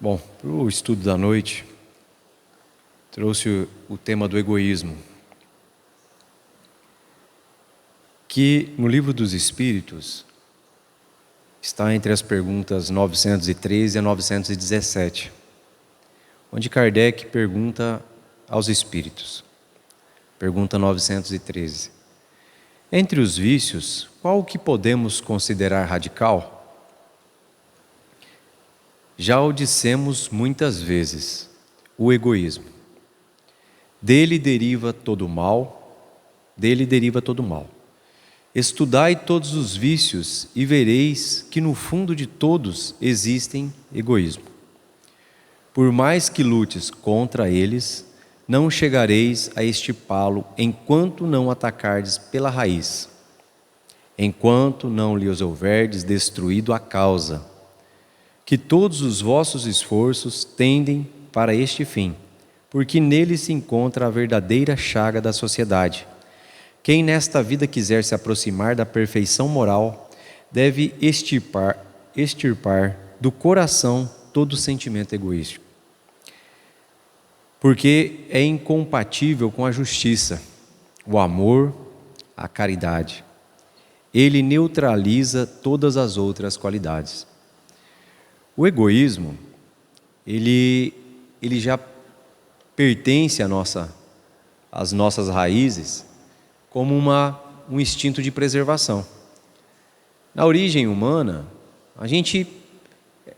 Bom, para o estudo da noite, trouxe o tema do egoísmo, que no Livro dos Espíritos está entre as perguntas 913 a 917, onde Kardec pergunta aos espíritos. Pergunta 913. Entre os vícios, qual o que podemos considerar radical? Já o dissemos muitas vezes, o egoísmo. Dele deriva todo mal. Estudai todos os vícios e vereis que no fundo de todos existem egoísmo. Por mais que lutes contra eles, não chegareis a extirpá-lo enquanto não atacardes pela raiz, enquanto não lhes houverdes destruído a causa, que todos os vossos esforços tendem para este fim, porque nele se encontra a verdadeira chaga da sociedade. Quem nesta vida quiser se aproximar da perfeição moral, deve extirpar do coração todo sentimento egoístico, porque é incompatível com a justiça, o amor, a caridade. Ele neutraliza todas as outras qualidades. O egoísmo, ele já pertence às nossas raízes como um instinto de preservação. Na origem humana,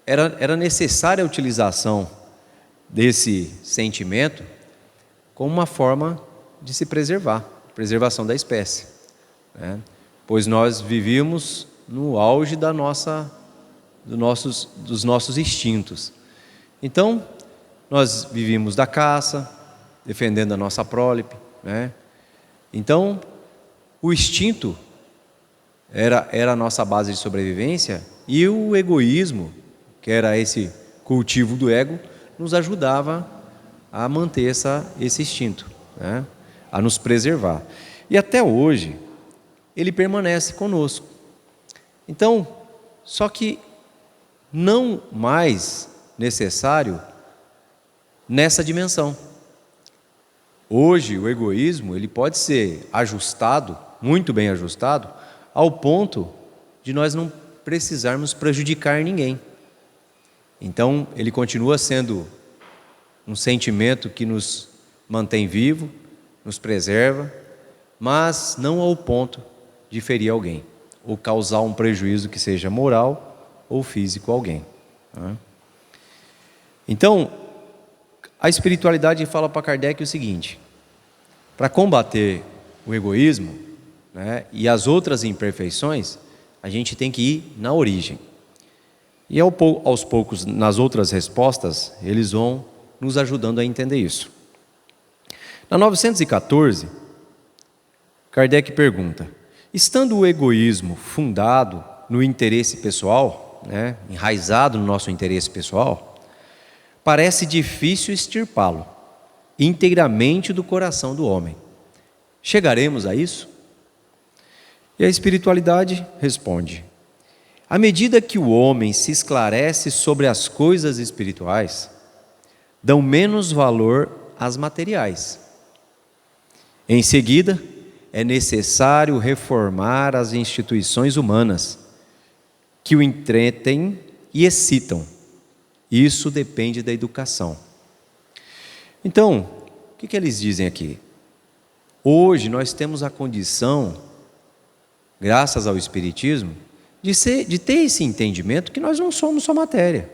era necessária a utilização desse sentimento como uma forma de se preservar, preservação da espécie, né? Pois nós vivíamos no auge dos nossos instintos. Então, nós vivíamos da caça, defendendo a nossa prole, né? Então, o instinto era a nossa base de sobrevivência, e o egoísmo, que era esse cultivo do ego, nos ajudava a manter esse instinto, né? A nos preservar. E até hoje, ele permanece conosco. Então, só que não mais necessário nessa dimensão. Hoje, o egoísmo ele pode ser ajustado, muito bem ajustado, ao ponto de nós não precisarmos prejudicar ninguém. Então, ele continua sendo um sentimento que nos mantém vivo, nos preserva, mas não ao ponto de ferir alguém, ou causar um prejuízo que seja moral ou físico a alguém. Então, a espiritualidade fala para Kardec o seguinte: para combater o egoísmo, né, e as outras imperfeições, a gente tem que ir na origem. E aos poucos, nas outras respostas, eles vão nos ajudando a entender isso. Na 914, Kardec pergunta: estando o egoísmo fundado no interesse pessoal, né, enraizado no nosso interesse pessoal, parece difícil extirpá-lo inteiramente do coração do homem. Chegaremos a isso? E a espiritualidade responde: à medida que o homem se esclarece sobre as coisas espirituais, dão menos valor às materiais. Em seguida, é necessário reformar as instituições humanas, que o entretêm e excitam. Isso depende da educação. Então, o que eles dizem aqui? Hoje nós temos a condição, graças ao Espiritismo, de ter esse entendimento que nós não somos só matéria.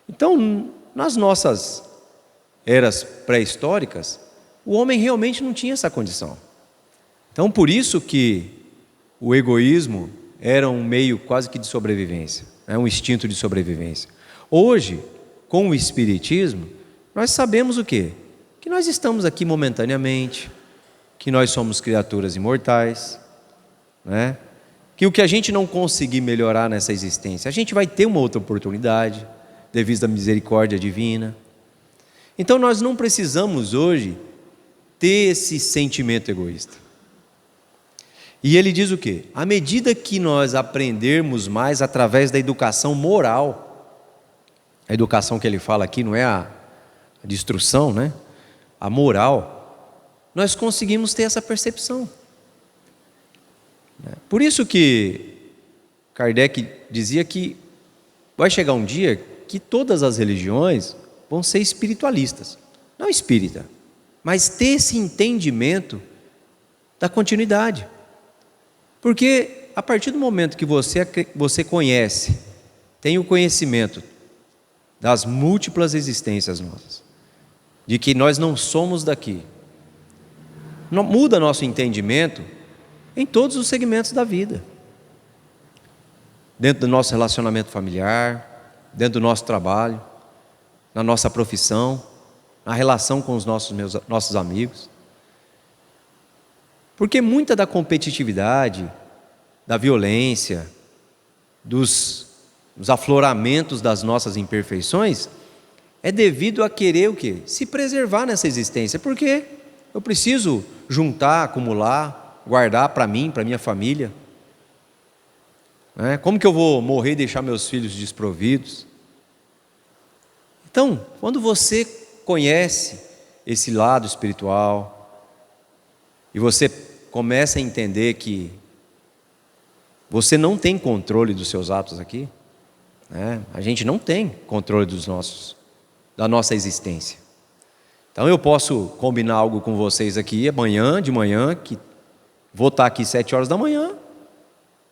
Então, nas nossas eras pré-históricas, o homem realmente não tinha essa condição. Então, por isso que o egoísmo era um meio quase que de sobrevivência, um instinto de sobrevivência. Hoje, com o Espiritismo, nós sabemos o quê? Que nós estamos aqui momentaneamente, que nós somos criaturas imortais, né? Que o que a gente não conseguir melhorar nessa existência, a gente vai ter uma outra oportunidade, devido à misericórdia divina. Então nós não precisamos hoje ter esse sentimento egoísta. E ele diz o quê? À medida que nós aprendermos mais através da educação moral, a educação que ele fala aqui não é a destruição, né? A moral, nós conseguimos ter essa percepção. Por isso que Kardec dizia que vai chegar um dia que todas as religiões vão ser espiritualistas, não espírita, mas ter esse entendimento da continuidade. Porque a partir do momento que você conhece, tem o conhecimento das múltiplas existências nossas, de que nós não somos daqui, muda nosso entendimento em todos os segmentos da vida. Dentro do nosso relacionamento familiar, dentro do nosso trabalho, na nossa profissão, na relação com os nossos amigos. Porque muita da competitividade, da violência, dos afloramentos das nossas imperfeições, é devido a querer o quê? Se preservar nessa existência. Porque eu preciso juntar, acumular, guardar para mim, para minha família. Como que eu vou morrer e deixar meus filhos desprovidos? Então, quando você conhece esse lado espiritual e você começa a entender que você não tem controle dos seus atos aqui, a gente não tem controle da nossa existência. Então eu posso combinar algo com vocês aqui amanhã, de manhã, que vou estar aqui 7 horas da manhã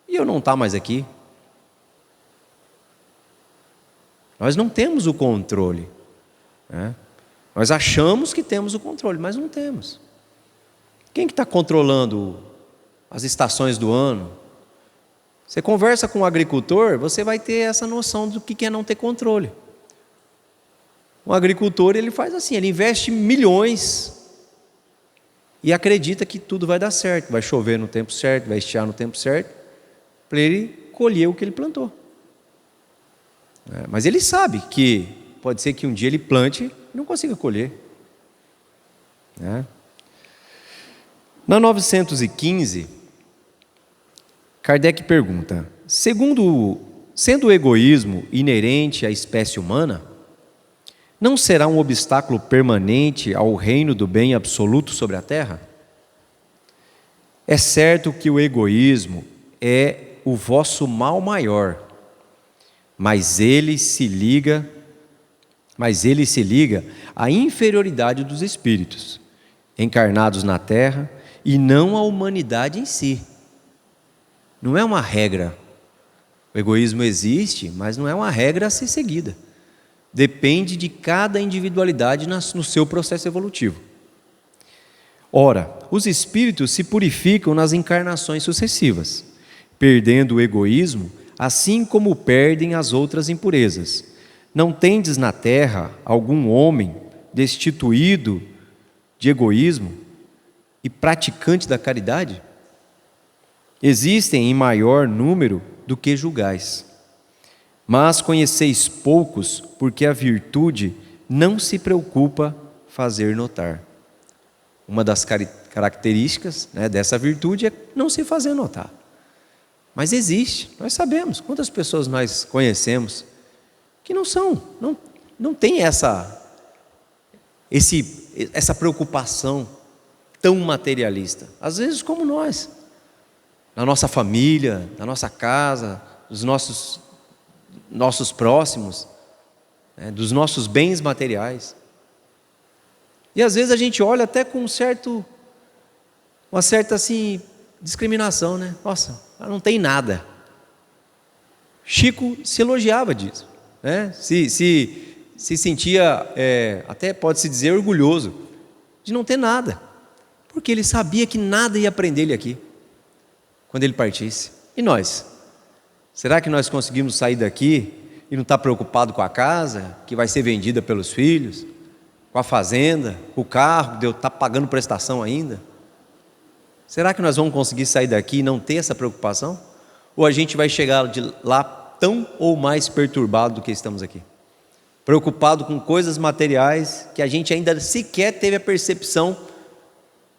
e eu não estar mais aqui. Nós não temos o controle. Nós achamos que temos o controle, mas não temos. Quem que está controlando as estações do ano? Você conversa com um agricultor, você vai ter essa noção do que é não ter controle. Um agricultor, ele faz assim, ele investe milhões e acredita que tudo vai dar certo, vai chover no tempo certo, vai estiar no tempo certo, para ele colher o que ele plantou. Mas ele sabe que pode ser que um dia ele plante e não consiga colher. Na 915, Kardec pergunta: sendo o egoísmo inerente à espécie humana, não será um obstáculo permanente ao reino do bem absoluto sobre a terra? É certo que o egoísmo é o vosso mal maior, mas ele se liga à inferioridade dos espíritos encarnados na terra e não à humanidade em si. Não é uma regra. O egoísmo existe, mas não é uma regra a ser seguida. Depende de cada individualidade no seu processo evolutivo. Ora, os espíritos se purificam nas encarnações sucessivas, perdendo o egoísmo, assim como perdem as outras impurezas. Não tendes na terra algum homem destituído de egoísmo e praticante da caridade? Existem em maior número do que julgais. Mas conheceis poucos, porque a virtude não se preocupa fazer notar. Uma das características dessa virtude é não se fazer notar. Mas existe, nós sabemos. Quantas pessoas nós conhecemos que não tem essa preocupação tão materialista. Às vezes como nós, na nossa família, na nossa casa, dos nossos próximos, dos nossos bens materiais. E às vezes a gente olha até com uma certa assim, discriminação, Nossa, não tem nada. Chico se elogiava disso, se sentia, até pode-se dizer, orgulhoso de não ter nada, porque ele sabia que nada ia prender ele aqui, quando ele partisse. E nós? Será que nós conseguimos sair daqui e não estar preocupado com a casa, que vai ser vendida pelos filhos, com a fazenda, com o carro, de eu estar pagando prestação ainda? Será que nós vamos conseguir sair daqui e não ter essa preocupação? Ou a gente vai chegar de lá tão ou mais perturbado do que estamos aqui? Preocupado com coisas materiais que a gente ainda sequer teve a percepção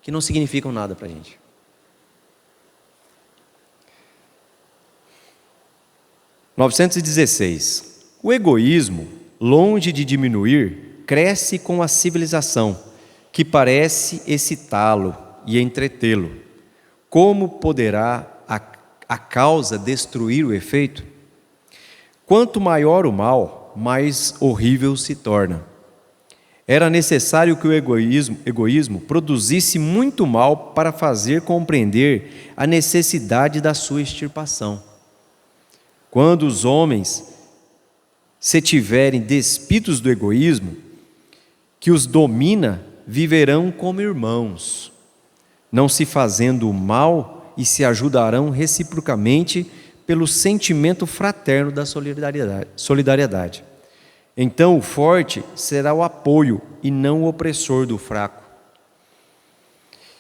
que não significam nada para a gente. (916) O egoísmo longe de diminuir, cresce com a civilização, que parece excitá-lo e entretê-lo. Como poderá a causa destruir o efeito? Quanto maior o mal, mais horrível se torna. Era necessário que o egoísmo produzisse muito mal para fazer compreender a necessidade da sua extirpação. Quando os homens se tiverem despidos do egoísmo, que os domina, viverão como irmãos, não se fazendo o mal, e se ajudarão reciprocamente pelo sentimento fraterno da solidariedade. Então o forte será o apoio e não o opressor do fraco.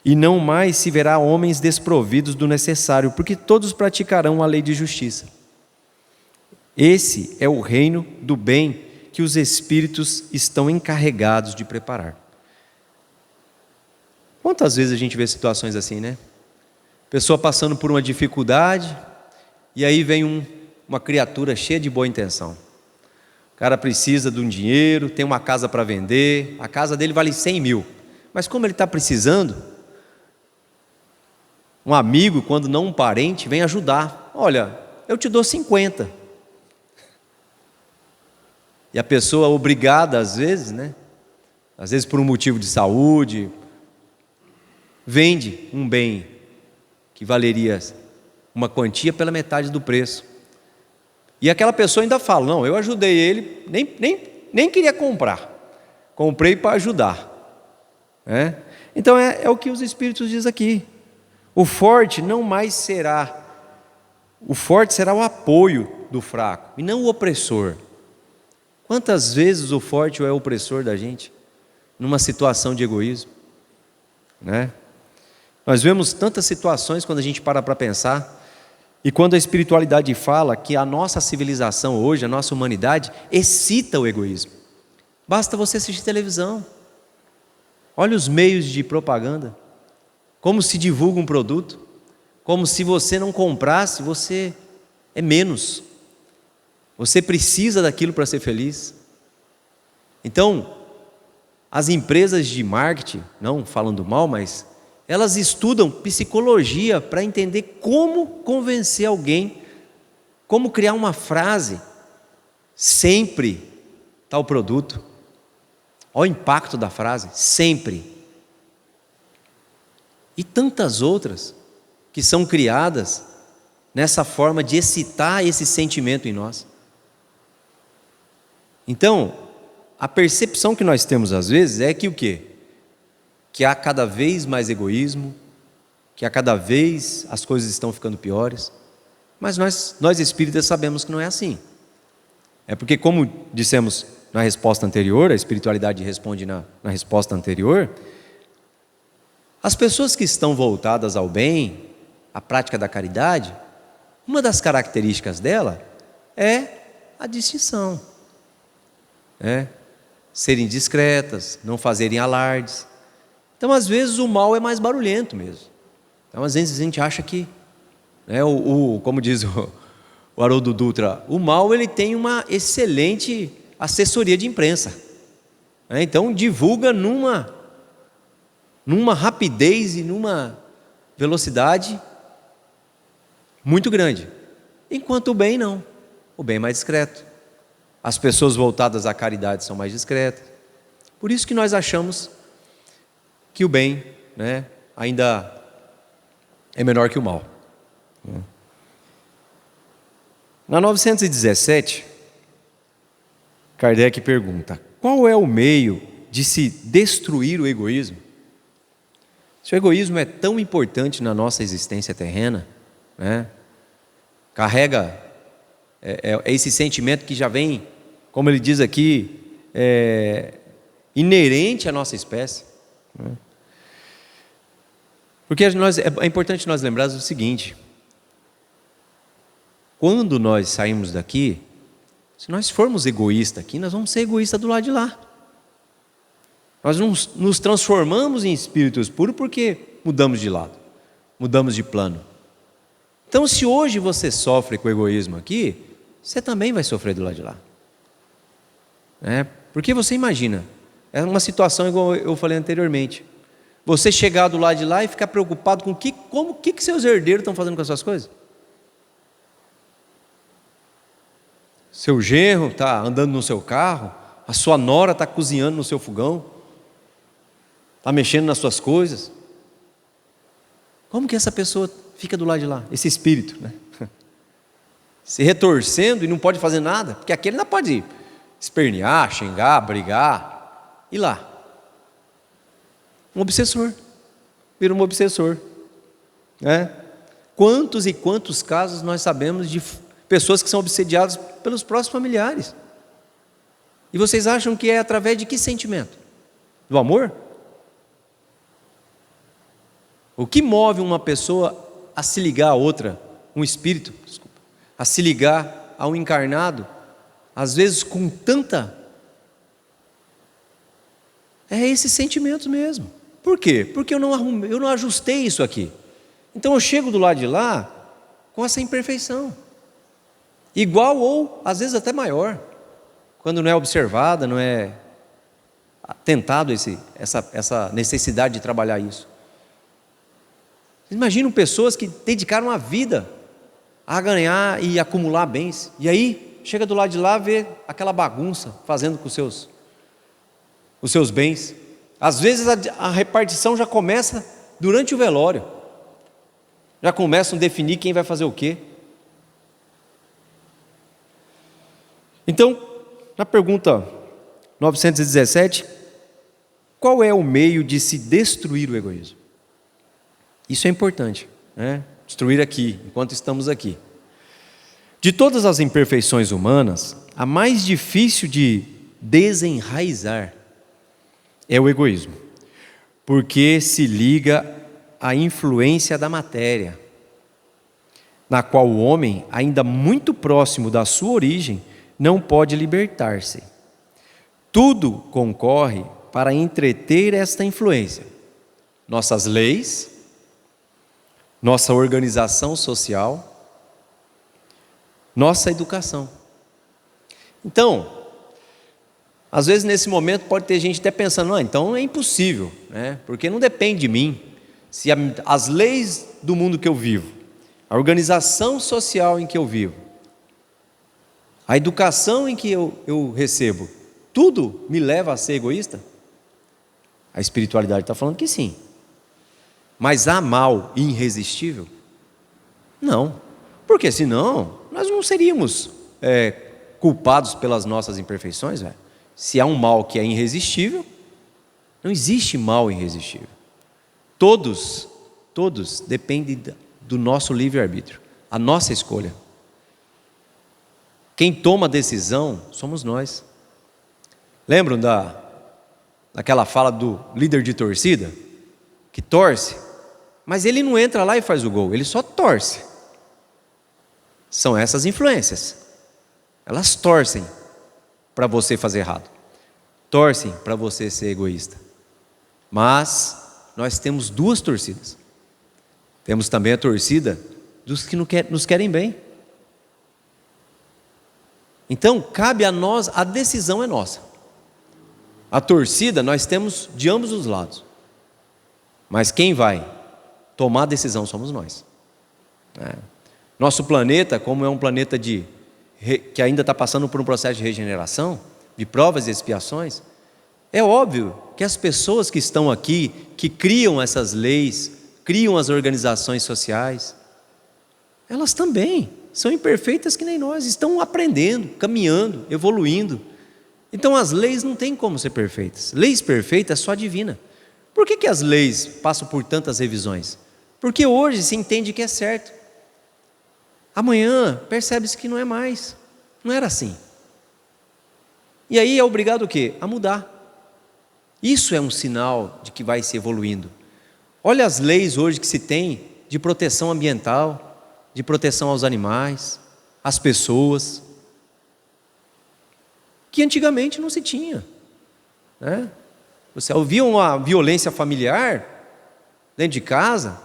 E não mais se verá homens desprovidos do necessário, porque todos praticarão a lei de justiça. Esse é o reino do bem que os espíritos estão encarregados de preparar. Quantas vezes a gente vê situações assim, né? Pessoa passando por uma dificuldade, e aí vem uma criatura cheia de boa intenção. O cara precisa de um dinheiro, tem uma casa para vender, a casa dele vale 100 mil. Mas como ele está precisando, um amigo, quando não um parente, vem ajudar. Olha, eu te dou 50. E a pessoa obrigada, às vezes, né? Às vezes por um motivo de saúde, vende um bem que valeria uma quantia pela metade do preço. E aquela pessoa ainda fala, não, eu ajudei ele, nem queria comprar, comprei para ajudar. Então é o que os Espíritos dizem aqui. O forte não mais será, o forte será o apoio do fraco, e não o opressor. Quantas vezes o forte é o opressor da gente, numa situação de egoísmo? Nós vemos tantas situações quando a gente para pensar, e quando a espiritualidade fala que a nossa civilização hoje, a nossa humanidade, excita o egoísmo. Basta você assistir televisão, olha os meios de propaganda, como se divulga um produto, como se você não comprasse, você é menos, você precisa daquilo para ser feliz. Então, as empresas de marketing, não falando mal, mas elas estudam psicologia para entender como convencer alguém, como criar uma frase, sempre tal produto. Olha o impacto da frase, sempre. E tantas outras que são criadas nessa forma de excitar esse sentimento em nós. Então, a percepção que nós temos às vezes é que o quê? Que há cada vez mais egoísmo, que há cada vez as coisas estão ficando piores, mas nós espíritas sabemos que não é assim. É porque, como dissemos na resposta anterior, a espiritualidade responde na resposta anterior, as pessoas que estão voltadas ao bem, à prática da caridade, uma das características dela é a distinção, serem discretas, não fazerem alardes. Então, às vezes, o mal é mais barulhento mesmo. Então, às vezes, a gente acha que, como diz o Haroldo Dutra, o mal ele tem uma excelente assessoria de imprensa. Então, divulga numa rapidez e numa velocidade muito grande. Enquanto o bem não. O bem é mais discreto. As pessoas voltadas à caridade são mais discretas. Por isso que nós achamos que o bem, ainda é menor que o mal. Na 917, Kardec pergunta: qual é o meio de se destruir o egoísmo? Se o egoísmo é tão importante na nossa existência terrena, carrega esse sentimento que já vem, como ele diz aqui, inerente à nossa espécie. Porque é importante nós lembrarmos o seguinte: quando nós saímos daqui, se nós formos egoístas aqui, nós vamos ser egoístas do lado de lá. Nós nos transformamos em espíritos puros porque mudamos de lado, mudamos de plano. Então, se hoje você sofre com o egoísmo aqui, você também vai sofrer do lado de lá. Porque você imagina, é uma situação igual eu falei anteriormente. Você chegar do lado de lá e ficar preocupado com o que seus herdeiros estão fazendo com as suas coisas. Seu genro está andando no seu carro, a sua nora está cozinhando no seu fogão, está mexendo nas suas coisas. Como que essa pessoa fica do lado de lá? Esse espírito, se retorcendo e não pode fazer nada, porque aquele ainda pode espernear, xingar, brigar, e lá? Um obsessor, vira um obsessor. Quantos e quantos casos nós sabemos de pessoas que são obsediadas pelos próximos familiares? E vocês acham que é através de que sentimento? Do amor? O que move uma pessoa a se ligar a outra, um espírito, a se ligar a um encarnado, às vezes com tanta... É esses sentimentos mesmo. Por quê? Porque eu não ajustei isso aqui. Então eu chego do lado de lá com essa imperfeição. Igual ou às vezes até maior. Quando não é observada, não é atentado essa necessidade de trabalhar isso. Imaginam pessoas que dedicaram a vida a ganhar e acumular bens. E aí, chega do lado de lá, vê aquela bagunça fazendo com os seus bens. Às vezes a repartição já começa durante o velório. Já começam a definir quem vai fazer o quê. Então, na pergunta 917, qual é o meio de se destruir o egoísmo? Isso é importante, destruir aqui, enquanto estamos aqui. De todas as imperfeições humanas, a mais difícil de desenraizar é o egoísmo, porque se liga à influência da matéria, na qual o homem, ainda muito próximo da sua origem, não pode libertar-se. Tudo concorre para entreter esta influência. Nossas leis, nossa organização social, nossa educação. Então, às vezes nesse momento pode ter gente até pensando, então é impossível, porque não depende de mim. Se as leis do mundo que eu vivo, a organização social em que eu vivo, a educação em que eu recebo, tudo me leva a ser egoísta? A espiritualidade está falando que sim. Mas há mal irresistível? Não. Porque senão nós não seríamos culpados pelas nossas imperfeições, Se há um mal que é irresistível, não existe mal irresistível. Todos dependem do nosso livre-arbítrio, a nossa escolha. Quem toma a decisão somos nós. Lembram daquela fala do líder de torcida? Que torce, mas ele não entra lá e faz o gol, ele só torce. São essas influências. Elas torcem para você fazer errado, torcem para você ser egoísta. Mas nós temos duas torcidas. Temos também a torcida dos que nos querem bem. Então cabe a nós, a decisão é nossa. A torcida nós temos de ambos os lados, mas quem vai tomar a decisão somos nós. Nosso planeta, como é um planeta que ainda está passando por um processo de regeneração, de provas e expiações, é óbvio que as pessoas que estão aqui, que criam essas leis, criam as organizações sociais, elas também são imperfeitas que nem nós, estão aprendendo, caminhando, evoluindo. Então as leis não têm como ser perfeitas. Leis perfeitas é só divina. Por que as leis passam por tantas revisões? Porque hoje se entende que é certo. Amanhã percebe-se que não é mais. Não era assim. E aí é obrigado o quê? A mudar. Isso é um sinal de que vai se evoluindo. Olha as leis hoje que se tem de proteção ambiental, de proteção aos animais, às pessoas, que antigamente não se tinha. Você ouvia uma violência familiar dentro de casa,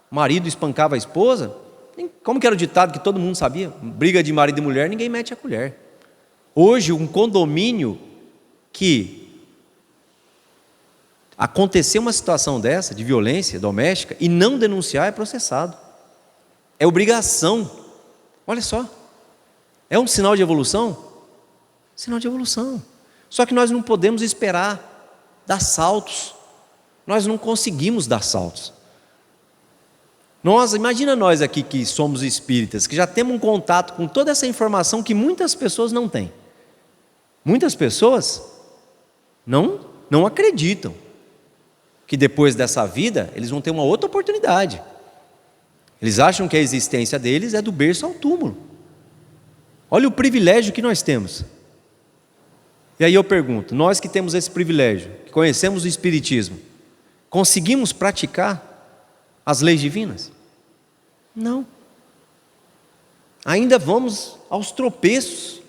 o marido espancava a esposa, como que era o ditado que todo mundo sabia? Briga de marido e mulher, ninguém mete a colher. Hoje um condomínio que acontecer uma situação dessa, de violência doméstica, e não denunciar é processado. É obrigação. Olha só. É um sinal de evolução? Sinal de evolução. Só que nós não podemos esperar dar saltos. Nós não conseguimos dar saltos. Imagina nós aqui que somos espíritas, que já temos um contato com toda essa informação que muitas pessoas não têm. Muitas pessoas não acreditam que depois dessa vida eles vão ter uma outra oportunidade. Eles acham que a existência deles é do berço ao túmulo. Olha o privilégio que nós temos. E aí eu pergunto, nós que temos esse privilégio, que conhecemos o Espiritismo, conseguimos praticar as leis divinas? Não. Ainda vamos aos tropeços.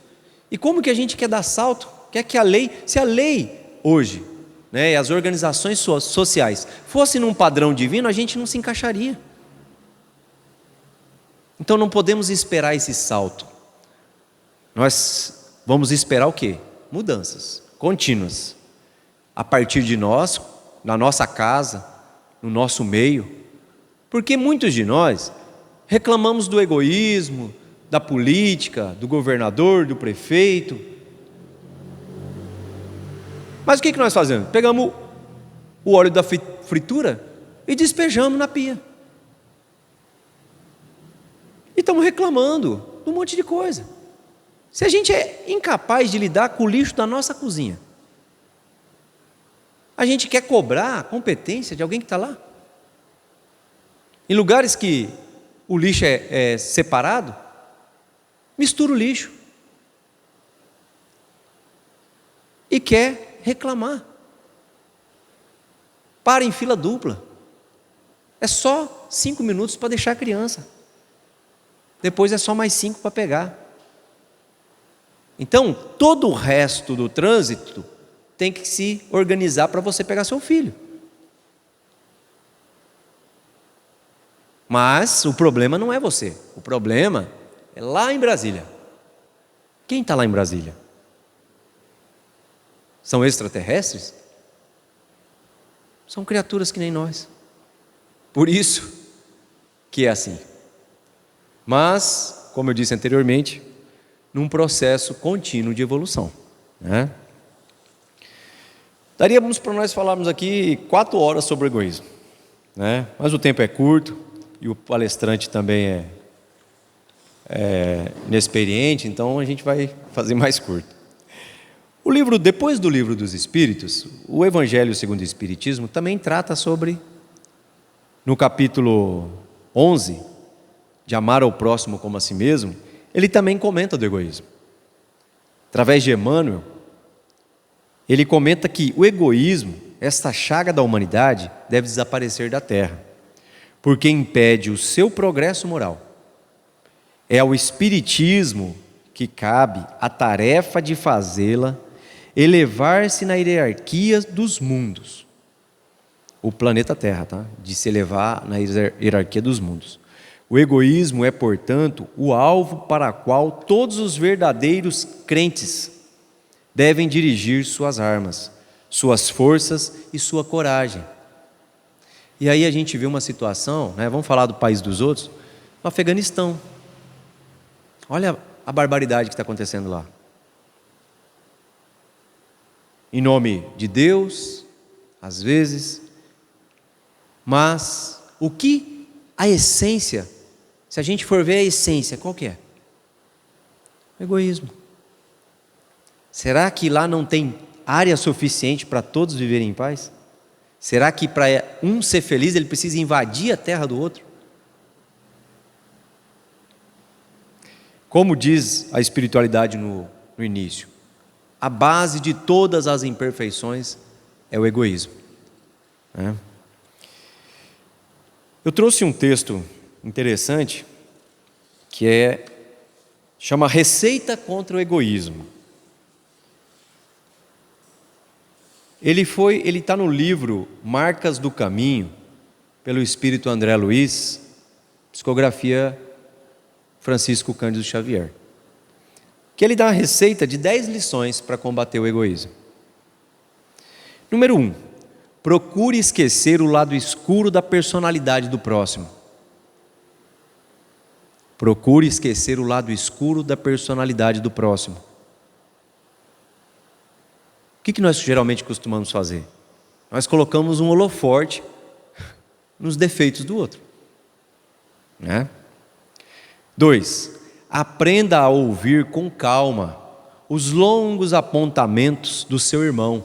E como que a gente quer dar salto? Quer que a lei, se a lei hoje, né, as organizações sociais fossem num padrão divino, a gente não se encaixaria. Então não podemos esperar esse salto. Nós vamos esperar o quê? Mudanças contínuas. A partir de nós, na nossa casa, no nosso meio. Porque muitos de nós reclamamos do egoísmo, da política, do governador, do prefeito. Mas o que nós fazemos? Pegamos o óleo da fritura e despejamos na pia. E estamos reclamando de um monte de coisa. Se a gente é incapaz de lidar com o lixo da nossa cozinha, a gente quer cobrar a competência de alguém que está lá? Em lugares que o lixo é separado, mistura o lixo. E quer reclamar. Para em fila dupla. É só 5 minutos para deixar a criança. Depois é só mais 5 para pegar. Então, todo o resto do trânsito tem que se organizar para você pegar seu filho. Mas o problema não é você. O problema é lá em Brasília. Quem está lá em Brasília? São extraterrestres? São criaturas que nem nós. Por isso que é assim. Mas, como eu disse anteriormente, num processo contínuo de evolução, né? Daríamos para nós falarmos aqui 4 horas sobre o egoísmo, né? Mas o tempo é curto e o palestrante também é inexperiente, então a gente vai fazer mais curto. Depois do Livro dos Espíritos, o Evangelho segundo o Espiritismo também trata sobre, no capítulo 11, de amar ao próximo como a si mesmo, ele também comenta do egoísmo. Através de Emmanuel, ele comenta que o egoísmo, esta chaga da humanidade, deve desaparecer da terra, porque impede o seu progresso moral. É ao Espiritismo que cabe a tarefa de fazê-la elevar-se na hierarquia dos mundos. O planeta Terra, tá? De se elevar na hierarquia dos mundos. O egoísmo é, portanto, o alvo para o qual todos os verdadeiros crentes devem dirigir suas armas, suas forças e sua coragem. E aí a gente vê uma situação, né? Vamos falar do país dos outros, no Afeganistão. Olha a barbaridade que está acontecendo lá. Em nome de Deus, às vezes, mas o que a essência, se a gente for ver a essência, qual que é? O egoísmo. Será que lá não tem área suficiente para todos viverem em paz? Será que para um ser feliz ele precisa invadir a terra do outro? Como diz a espiritualidade no início, a base de todas as imperfeições é o egoísmo, né? Eu trouxe um texto interessante que chama Receita contra o Egoísmo. Ele está no livro Marcas do Caminho, pelo Espírito André Luiz, psicografia Francisco Cândido Xavier, que ele dá uma receita de 10 lições para combater o egoísmo. Número 1, procure esquecer o lado escuro da personalidade do próximo. Procure esquecer o lado escuro da personalidade do próximo. O que nós geralmente costumamos fazer? Nós colocamos um holoforte nos defeitos do outro, né? 2, aprenda a ouvir com calma os longos apontamentos do seu irmão,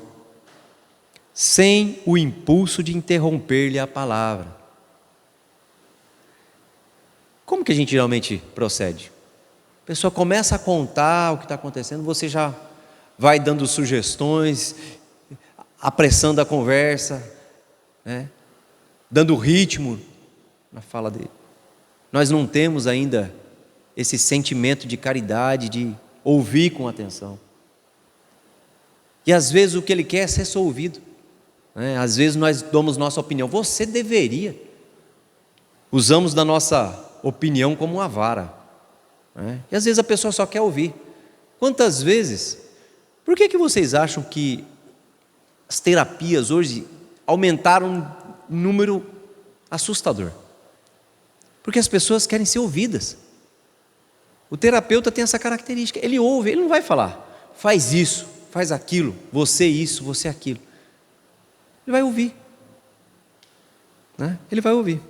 sem o impulso de interromper-lhe a palavra. Como que a gente geralmente procede? A pessoa começa a contar o que está acontecendo, você já vai dando sugestões, apressando a conversa, né? Dando ritmo na fala dele. Nós não temos ainda esse sentimento de caridade, de ouvir com atenção. E às vezes o que ele quer é ser só ouvido, né? Às vezes nós damos nossa opinião, você deveria. Usamos da nossa opinião como uma vara, né? E às vezes a pessoa só quer ouvir. Quantas vezes, por que vocês acham que as terapias hoje aumentaram um número assustador? Porque as pessoas querem ser ouvidas. O terapeuta tem essa característica, ele ouve, ele não vai falar, faz isso, faz aquilo, você isso, você aquilo. Ele vai ouvir, né? Ele vai ouvir.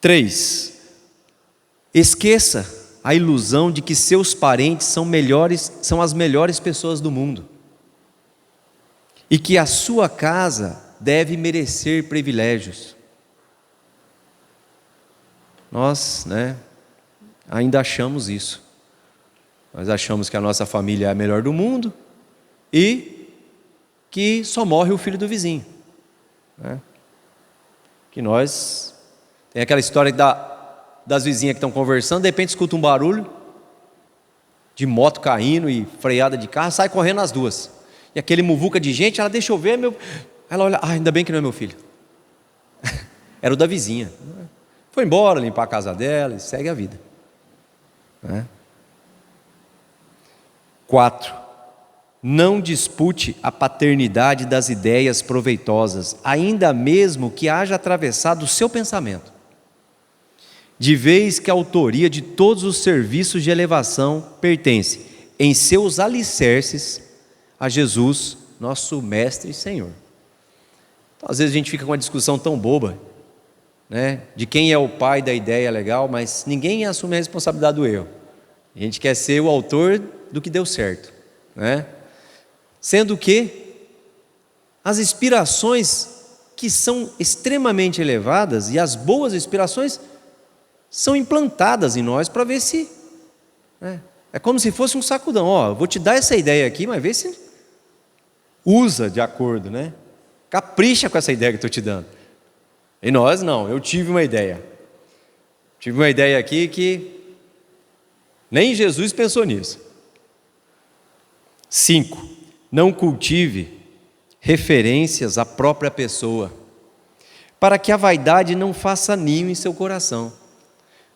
3, esqueça a ilusão de que seus parentes são as melhores pessoas do mundo e que a sua casa deve merecer privilégios. Nós, ainda achamos isso. Nós achamos que a nossa família é a melhor do mundo e que só morre o filho do vizinho, né? Que nós... Tem aquela história das vizinhas que estão conversando, de repente escuta um barulho de moto caindo e freada de carro, sai correndo as duas. E aquele muvuca de gente, ela deixa eu ver, ela olha, ainda bem que não é meu filho. Era o da vizinha. Foi embora limpar a casa dela e segue a vida, né? 4, não dispute a paternidade das ideias proveitosas, ainda mesmo que haja atravessado o seu pensamento, de vez que a autoria de todos os serviços de elevação pertence, em seus alicerces, a Jesus, nosso Mestre e Senhor. Então, às vezes a gente fica com uma discussão tão boba, né, de quem é o pai da ideia legal, mas ninguém assume a responsabilidade do erro. A gente quer ser o autor do que deu certo, né? Sendo que as inspirações que são extremamente elevadas e as boas inspirações são implantadas em nós para ver se, né? É como se fosse um sacudão. Eu vou te dar essa ideia aqui, mas vê se usa de acordo, né? Capricha com essa ideia que estou te dando. E nós não, eu tive uma ideia. Tive uma ideia aqui que nem Jesus pensou nisso. 5, não cultive referências à própria pessoa, para que a vaidade não faça ninho em seu coração.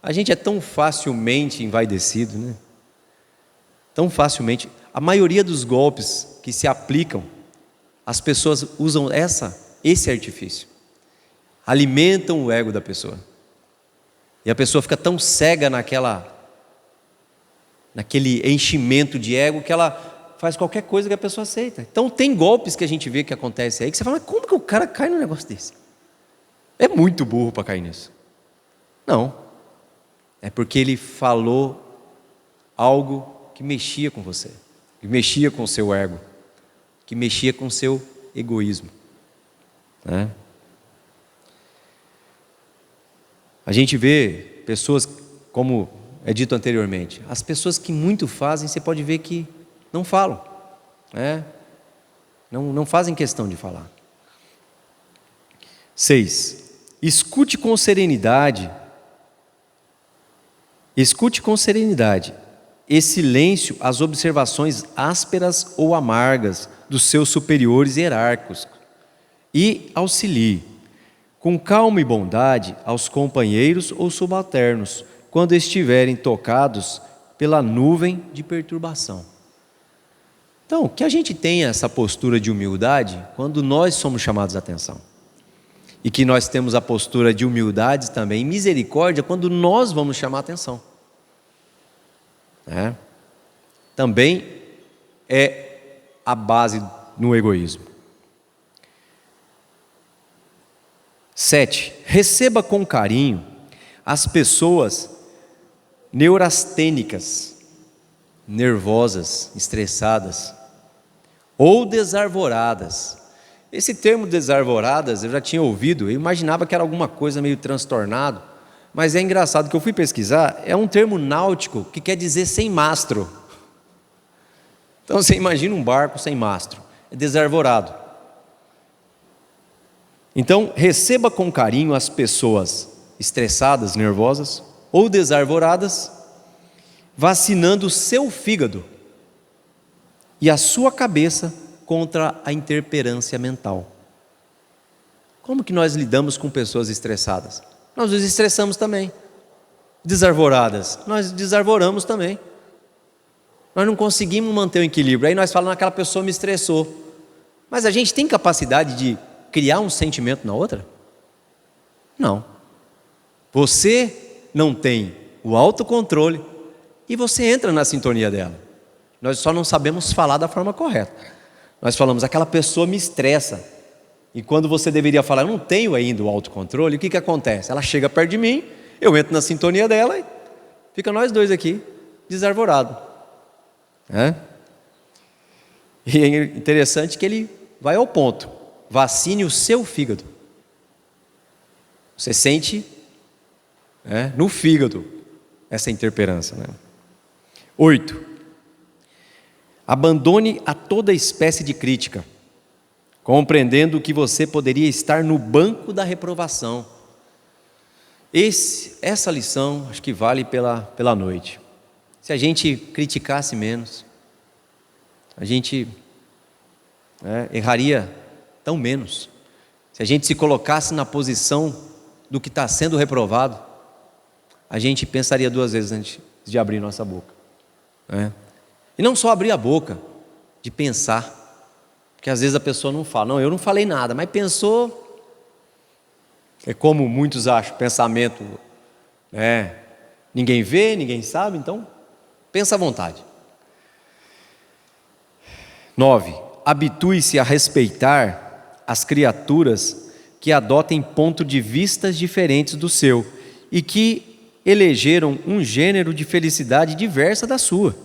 A gente é tão facilmente envaidecido, né? Tão facilmente. A maioria dos golpes que se aplicam, as pessoas usam esse artifício. Alimentam o ego da pessoa. E a pessoa fica tão cega naquele enchimento de ego que ela faz qualquer coisa que a pessoa aceita. Então tem golpes que a gente vê que acontece aí, que você fala, mas como que o cara cai num negócio desse? É muito burro para cair nisso. Não. É porque ele falou algo que mexia com você, que mexia com o seu ego, que mexia com o seu egoísmo, né? A gente vê pessoas, como é dito anteriormente, as pessoas que muito fazem, você pode ver que não falam, né? Não fazem questão de falar. 6, escute com serenidade e silêncio as observações ásperas ou amargas dos seus superiores hierárquicos e auxilie com calma e bondade aos companheiros ou subalternos quando estiverem tocados pela nuvem de perturbação. Então, que a gente tenha essa postura de humildade quando nós somos chamados a atenção. E que nós temos a postura de humildade também, misericórdia, quando nós vamos chamar a atenção. Também é a base no egoísmo. 7. Receba com carinho as pessoas neurastênicas, nervosas, estressadas ou desarvoradas. Esse termo desarvoradas eu já tinha ouvido, eu imaginava que era alguma coisa meio transtornado, mas é engraçado que eu fui pesquisar, é um termo náutico que quer dizer sem mastro. Então você imagina um barco sem mastro, é desarvorado. Então receba com carinho as pessoas estressadas, nervosas ou desarvoradas, vacinando o seu fígado e a sua cabeça contra a intemperância mental. Como que nós lidamos com pessoas estressadas? Nós nos estressamos também. Desarvoradas, nós desarvoramos também. Nós não conseguimos manter o equilíbrio. Aí nós falamos, aquela pessoa me estressou. Mas a gente tem capacidade de criar um sentimento na outra? Não. Você não tem o autocontrole e você entra na sintonia dela. Nós só não sabemos falar da forma correta. Nós falamos, aquela pessoa me estressa. E quando você deveria falar, eu não tenho ainda o autocontrole, o que acontece? Ela chega perto de mim, eu entro na sintonia dela e fica nós dois aqui, desarvorados. E é interessante que ele vai ao ponto. Vacine o seu fígado. Você sente no fígado essa intemperância. 8. Abandone a toda espécie de crítica, compreendendo que você poderia estar no banco da reprovação. Essa lição acho que vale pela noite. Se a gente criticasse menos, a gente erraria tão menos. Se a gente se colocasse na posição do que está sendo reprovado, a gente pensaria 2 vezes antes de abrir nossa boca. E não só abrir a boca, de pensar. Porque às vezes a pessoa não fala, não, eu não falei nada, mas pensou. É como muitos acham, pensamento, ninguém vê, ninguém sabe, então pensa à vontade. 9. Habitue-se a respeitar as criaturas que adotem pontos de vista diferentes do seu e que elegeram um gênero de felicidade diversa da sua,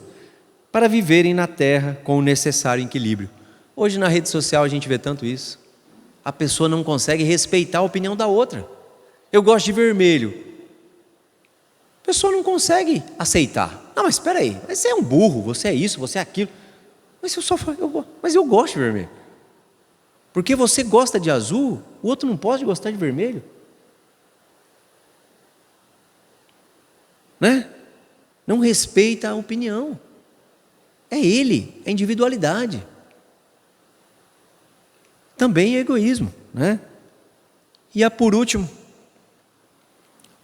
para viverem na terra com o necessário equilíbrio. Hoje na rede social a gente vê tanto isso. A pessoa não consegue respeitar a opinião da outra. Eu gosto de vermelho. A pessoa não consegue aceitar. Não, mas espera aí, você é um burro, você é isso, você é aquilo. Mas eu gosto de vermelho. Porque você gosta de azul, o outro não pode gostar de vermelho. Não respeita a opinião. É ele, é individualidade. Também é egoísmo, E por último,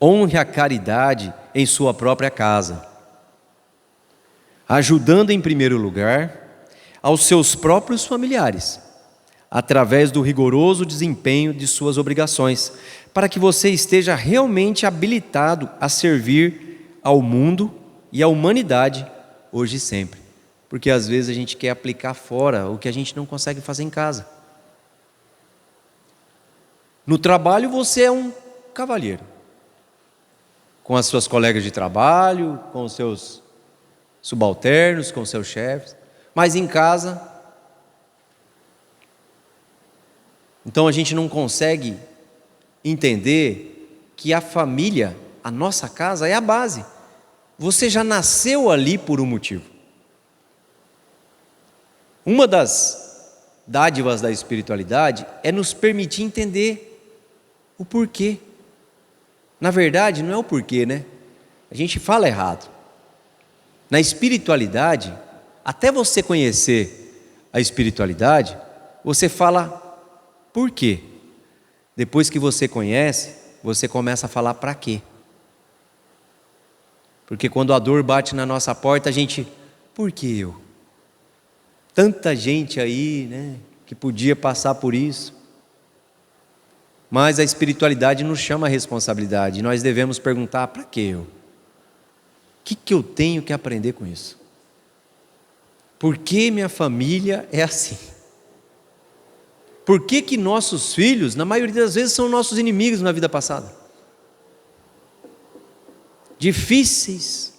honre a caridade em sua própria casa, ajudando em primeiro lugar aos seus próprios familiares, através do rigoroso desempenho de suas obrigações, para que você esteja realmente habilitado a servir ao mundo e à humanidade, hoje e sempre. Porque às vezes a gente quer aplicar fora o que a gente não consegue fazer em casa. No trabalho você é um cavalheiro, com as suas colegas de trabalho, com os seus subalternos, com os seus chefes, mas em casa, então a gente não consegue entender que a família, a nossa casa é a base. Você já nasceu ali por um motivo. Uma das dádivas da espiritualidade é nos permitir entender o porquê. Na verdade, não é o porquê, A gente fala errado. Na espiritualidade, até você conhecer a espiritualidade, você fala por quê. Depois que você conhece, você começa a falar para quê. Porque quando a dor bate na nossa porta, a gente, por que eu? Tanta gente aí, né, que podia passar por isso. Mas a espiritualidade nos chama a responsabilidade. E nós devemos perguntar: para que eu? O que eu tenho que aprender com isso? Por que minha família é assim? Por que nossos filhos, na maioria das vezes, são nossos inimigos na vida passada? Difíceis,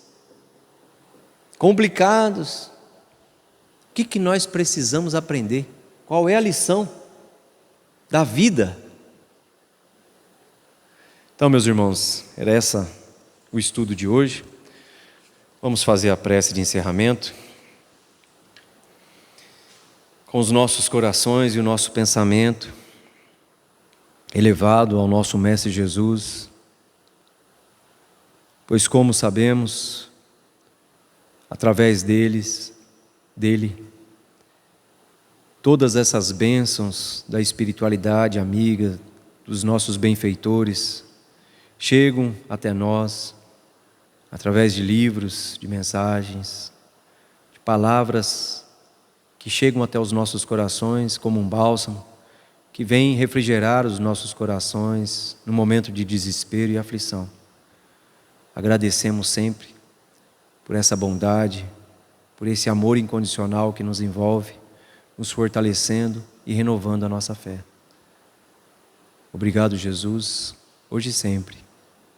complicados. O que nós precisamos aprender? Qual é a lição da vida? Então, meus irmãos, era essa o estudo de hoje. Vamos fazer a prece de encerramento. Com os nossos corações e o nosso pensamento elevado ao nosso Mestre Jesus, pois como sabemos, através dele, todas essas bênçãos da espiritualidade amiga, dos nossos benfeitores, chegam até nós, através de livros, de mensagens, de palavras que chegam até os nossos corações como um bálsamo, que vem refrigerar os nossos corações no momento de desespero e aflição. Agradecemos sempre por essa bondade, por esse amor incondicional que nos envolve, nos fortalecendo e renovando a nossa fé. Obrigado, Jesus, hoje e sempre,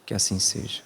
que assim seja.